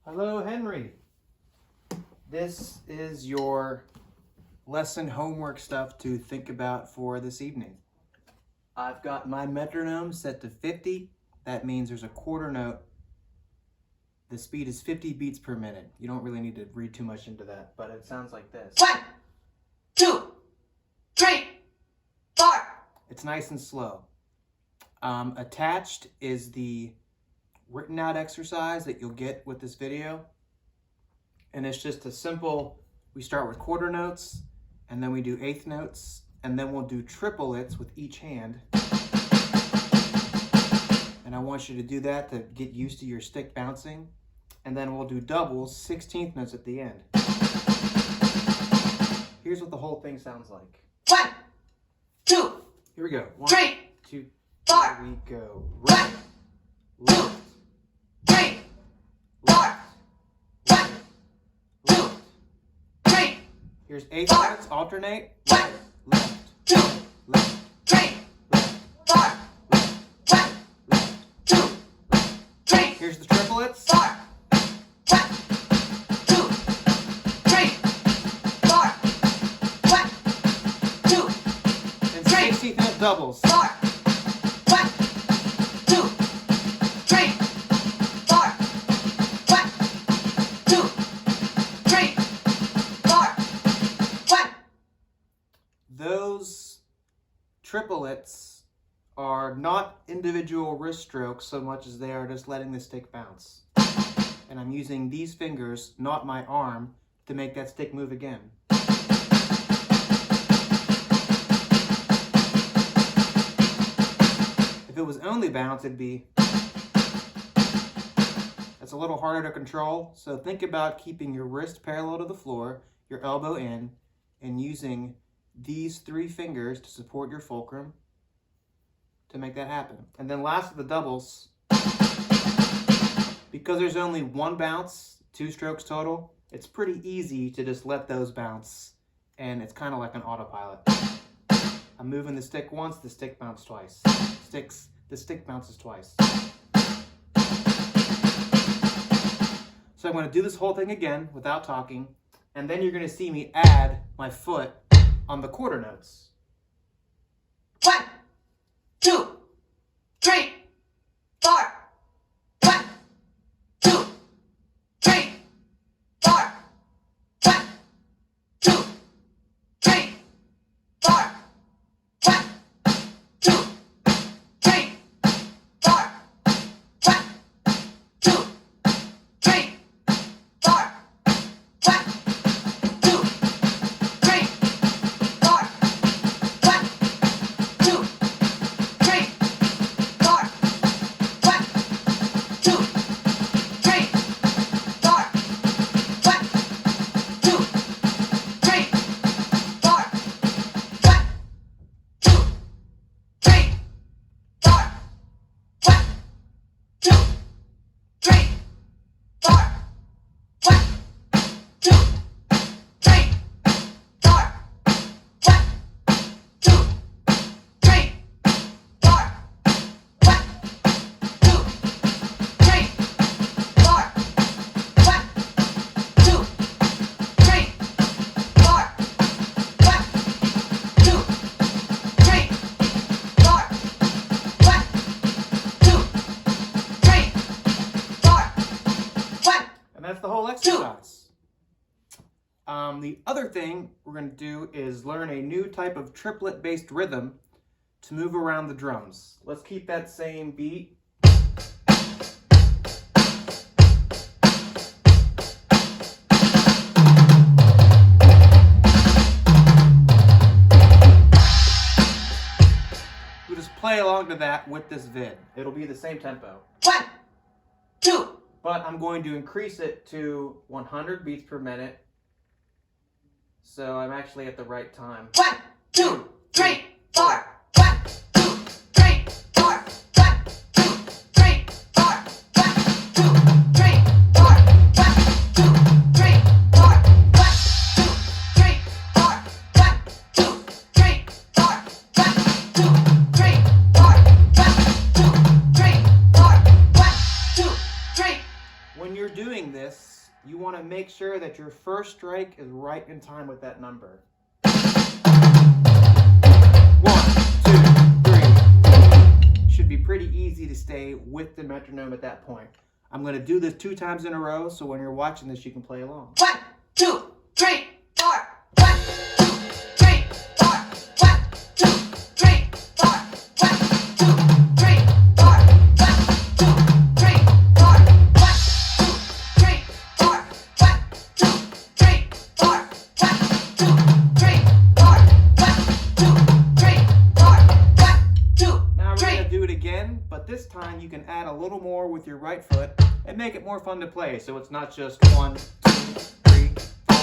Hello, Henry. This is your lesson homework stuff to think about for this evening. I've got my metronome set to 50. That means there's a quarter note. The speed is 50 beats per minute. You don't really need to read too much into that, but it sounds like this. 1, 2, 3, 4. It's nice and slow. Attached is the written out exercise that you'll get with this video. And it's just a simple, we start with quarter notes, and then we do eighth notes, and then we'll do triplets with each hand. And I want you to do that to get used to your stick bouncing. And then we'll do doubles, 16th notes at the end. Here's what the whole thing sounds like. 1, 2, Here we go. 1, 3, 2, 4. Here we go. Right, 2, left, 3, 4. 1, 2, 3. Here's eighth notes, alternate. 1, Left, 2, left, 3, left, 4. left, 1, left. 2, 3, Here's the triplets. 4. 1, 2, 3, 4. 1, 2, And 16th note doubles. 4. 1, 2, 3, 4. 1, 2, 3, 4. 1. Those triplets are not individual wrist strokes so much as they are just letting the stick bounce. And I'm using these fingers, not my arm, to make that stick move again. If it was only bounce, it'd be... That's a little harder to control, so think about keeping your wrist parallel to the floor, your elbow in, and using these three fingers to support your fulcrum to make that happen. And then last of the doubles, because there's only one bounce, 2 strokes total, it's pretty easy to just let those bounce, and it's kind of like an autopilot. I'm moving the stick once, the stick bounces twice. The stick bounces twice. So I'm going to do this whole thing again without talking, and then you're going to see me add my foot on the quarter notes. 1, 2, 3, 4. 1, 2, 3, 4. 1, 2, 3, 4. 1, 2, 3, 4. 1, 2, 3, 4. 1, 2, 3, 4. 1, 2, 3, 4. 1, 2, 3, 4. 1, 2, 3, 4. 1, 2, 3, 4. 1, 2, 3, 4. 1, 2, 3, 4. 1, 2, 3, 4. 1, 2, 3, 4. 1, 2, 3, 4. 1, 2, 3, 4. 1, 2, 3, 4. 1. And that's the whole exercise. The other thing we're going to do is learn a new type of triplet-based rhythm to move around the drums. Let's keep that same beat. We'll just play along to that with this vid. It'll be the same tempo. 1, 2, But I'm going to increase it to 100 beats per minute. So I'm actually at the right time. 1, 2, 3, 4. 1, 2, 3, 4. 1, 2, 3, 4. 1, 2, 3, 4. 1, 2, 3, 4. 1, 2, 3, 4. 1, 2, 3, 4. 1, 2, 3, 4. 1, 2, 3, 4. 1, 2, 3. When you're doing this, this, you want to make sure that your first strike is right in time with that number. 1, 2, 3. Should be pretty easy to stay with the metronome at that point. I'm going to do this 2 times in a row, so when you're watching this, you can play along. 1, 2, 3, 4. 1, 2, 3, 4. 1, 2, 3, 4. 1, 2, 3, 4. 1, 2, 3, 4. 1, 2, 3, 4. 1, 2, 3, 4. 1, 2, 3, 4. 1, 2, 3, 4. 1, 2, Now we're 3. going to do it again, but this time you can add a little more with your right foot and make it more fun to play, so it's not just 1, 2, 3, 4.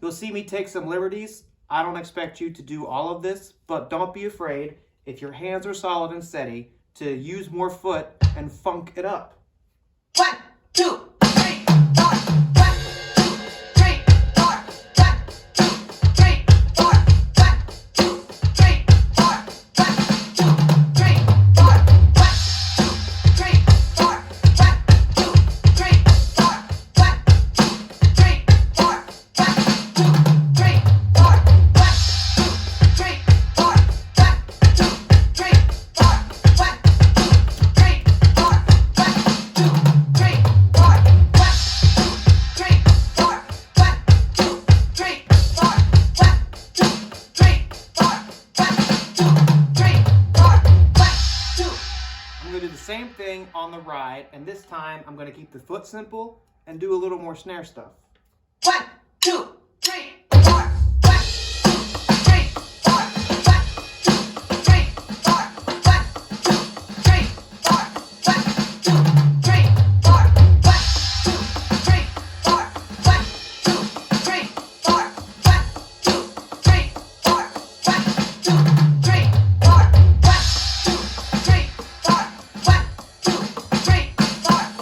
You'll see me take some liberties. I don't expect you to do all of this, but don't be afraid, if your hands are solid and steady, to use more foot and funk it up. 1, 2, 3, 4. 1, 2, 3, 4. 1, 2, 3, 4. 1, 2, 3, 4. 1, 2, 3, 4. 1, 2, 3, 4. 1, 2, 3, 4. 1, 2, 3, 4. 1, 2, 3, 4. 1, 2, 3, 4. 1, 2, 3, 4. 1, 2, 3, 4. 1, 2, 3, 4. 1, 2, 3, 4. 1, 2, 3, 4. 1, 2, 3, 4. 1, 2, 3, 4. 1, 2. I'm going to do the same thing on the ride, and this time I'm going to keep the foot simple and do a little more snare stuff. 1, 2, 3, 4. 1, 2, 3, 4. 1, 2, 3, 4. 1, 2, 3, 4. 1, 2, 3, 4. 1, 2, 3, 4. 1, 2, 3, 4. 1, 2, 3, 4. 1, 2, 3, 4. 1, 2, 3, 4. 1, 2, 3, 4. 1,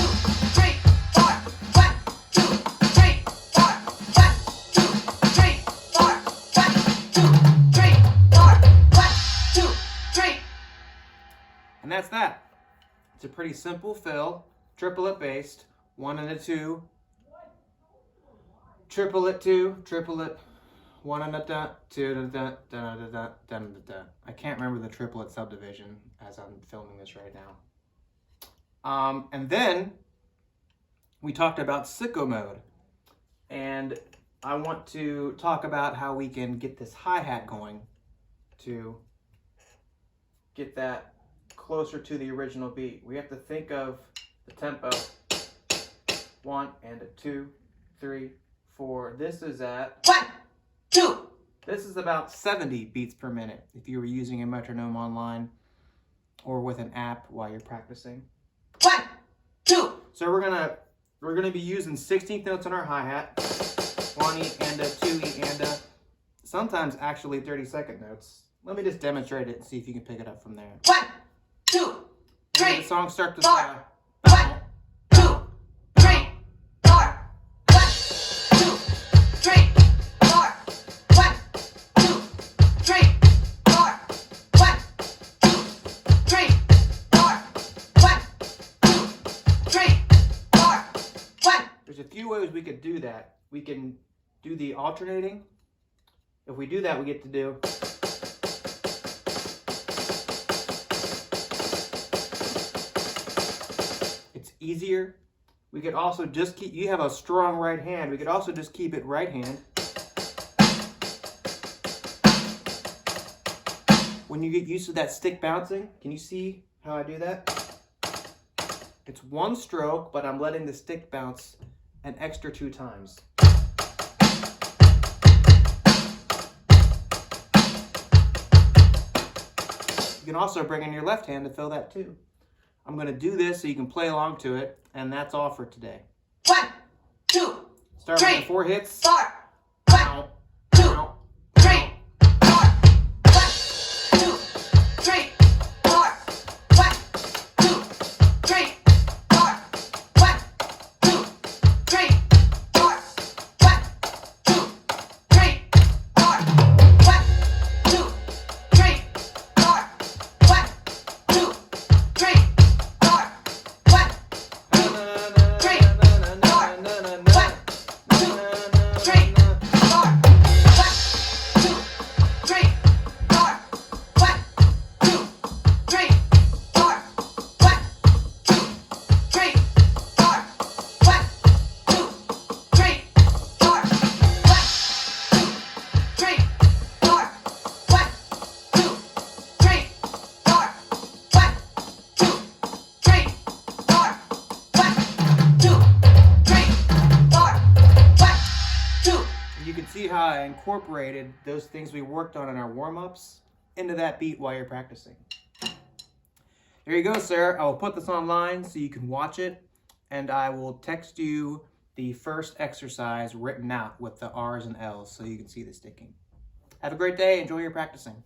2, 3, 4. 1, 2, 3, 4. 1, 2, 3, 4. 1, 2, 3, 4. 1, 2, 3, 4. 1, 2, 3, 4. 1, 2, 3. And that's that. It's a pretty simple fill, triplet based, 1 and a 2, triplet 2, triplet 1 and a da, 2 and a da, da da da da da da. I can't remember the triplet subdivision as I'm filming this right now. And then we talked about Sicko Mode, and I want to talk about how we can get this hi-hat going to get that closer to the original beat. We have to think of the tempo. 1 and a 2, 3, 4. This is at 1, 2. This is about 70 beats per minute if you were using a metronome online or with an app while you're practicing. 1, 2. So we're gonna be using 16th notes on our hi-hat, 1 and a 2 and a, sometimes actually 30-second notes. Let me just demonstrate it and see if you can pick it up from there. 1, 2, And 3. the song starts to 4. start. 1, 2, 3, 4. 1, 2, 3, 4. 1, 2, 3, 4. 1, 2, 3, 4. 1, 2, 3, 4. 1. There's a few ways we could do that. We can do the alternating. If we do that, we get to do. It's easier. We could also just keep, you have a strong right hand, we could also just keep it right hand. When you get used to that stick bouncing, can you see how I do that? It's one stroke, but I'm letting the stick bounce an extra 2 times. You can also bring in your left hand to fill that too. I'm going to do this so you can play along to it, and that's all for today. 1, 2, Start 3, with the 4 hits. 4. 1, 2, 3, 4. 1, 2, 3, 4. 1, 2, 3, 4. 1, 2, 3, 4. 1, 2, 3, 4. 1, 2, 3, 4. 1, 2, incorporated those things we worked on in our warm-ups into that beat while you're practicing. There you go, sir. I will put this online so you can watch it, and I will text you the first exercise written out with the R's and L's so you can see the sticking. Have a great day. Enjoy your practicing.